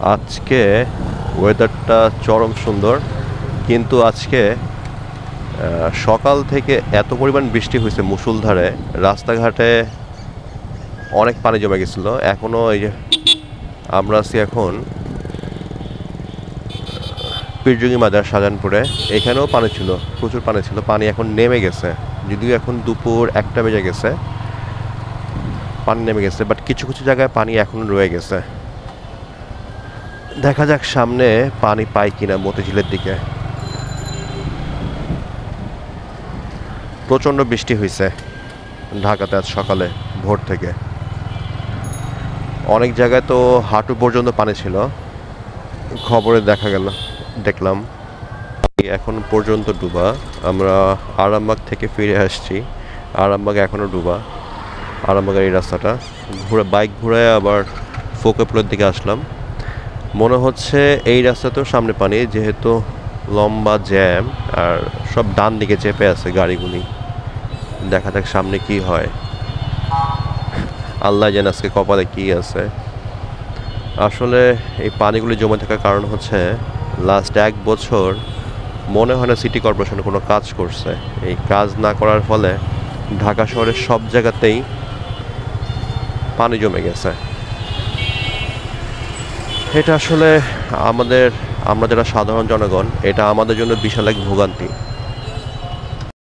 আজকে ওয়েদারটা চরম সুন্দর, কিন্তু আজকে সকাল থেকে এত পরিমাণ বৃষ্টি হয়েছে মুষলধারে, রাস্তাঘাটে অনেক পানি জমে গেছিল। এখনও এই যে আমরা আছি এখন পীরজঙ্গি মাজার শাহজাহানপুরে, এখানেও পানি ছিল, প্রচুর পানি ছিল। পানি এখন নেমে গেছে, যদিও এখন দুপুর 1টা বেজে গেছে, পানি নেমে গেছে, বাট কিছু কিছু জায়গায় পানি এখনো রয়ে গেছে। দেখা যাক সামনে পানি পাই কিনা মতিঝিলের দিকে। প্রচণ্ড বৃষ্টি হয়েছে ঢাকাতে আজ সকালে ভোর থেকে। অনেক জায়গায় তো হাঁটু পর্যন্ত পানি ছিল, খবরে দেখলাম। এখন পর্যন্ত ডুবা। আমরা আরামবাগ থেকে ফিরে আসছি, আরামবাগ এখনও ডুবা। আরামবাগের এই রাস্তাটা বাইক ঘুরে আবার ফোকাপুলের দিকে আসলাম। মনে হচ্ছে এই রাস্তাতেও সামনে পানি, যেহেতু লম্বা জ্যাম আর সব ডান দিকে চেপে আছে গাড়িগুলি। দেখা যাক সামনে কি হয়, আল্লাহ জানে আজকে কপালে কি আছে। আসলে এই পানিগুলি জমে থাকার কারণ হচ্ছে লাস্ট 1 বছর মনে হয় না সিটি কর্পোরেশন কোনো কাজ করছে। এই কাজ না করার ফলে ঢাকা শহরের সব জায়গাতেই পানি জমে গেছে। এটা আসলে আমরা যারা সাধারণ জনগণ, এটা আমাদের জন্য বিশাল এক ভোগান্তি।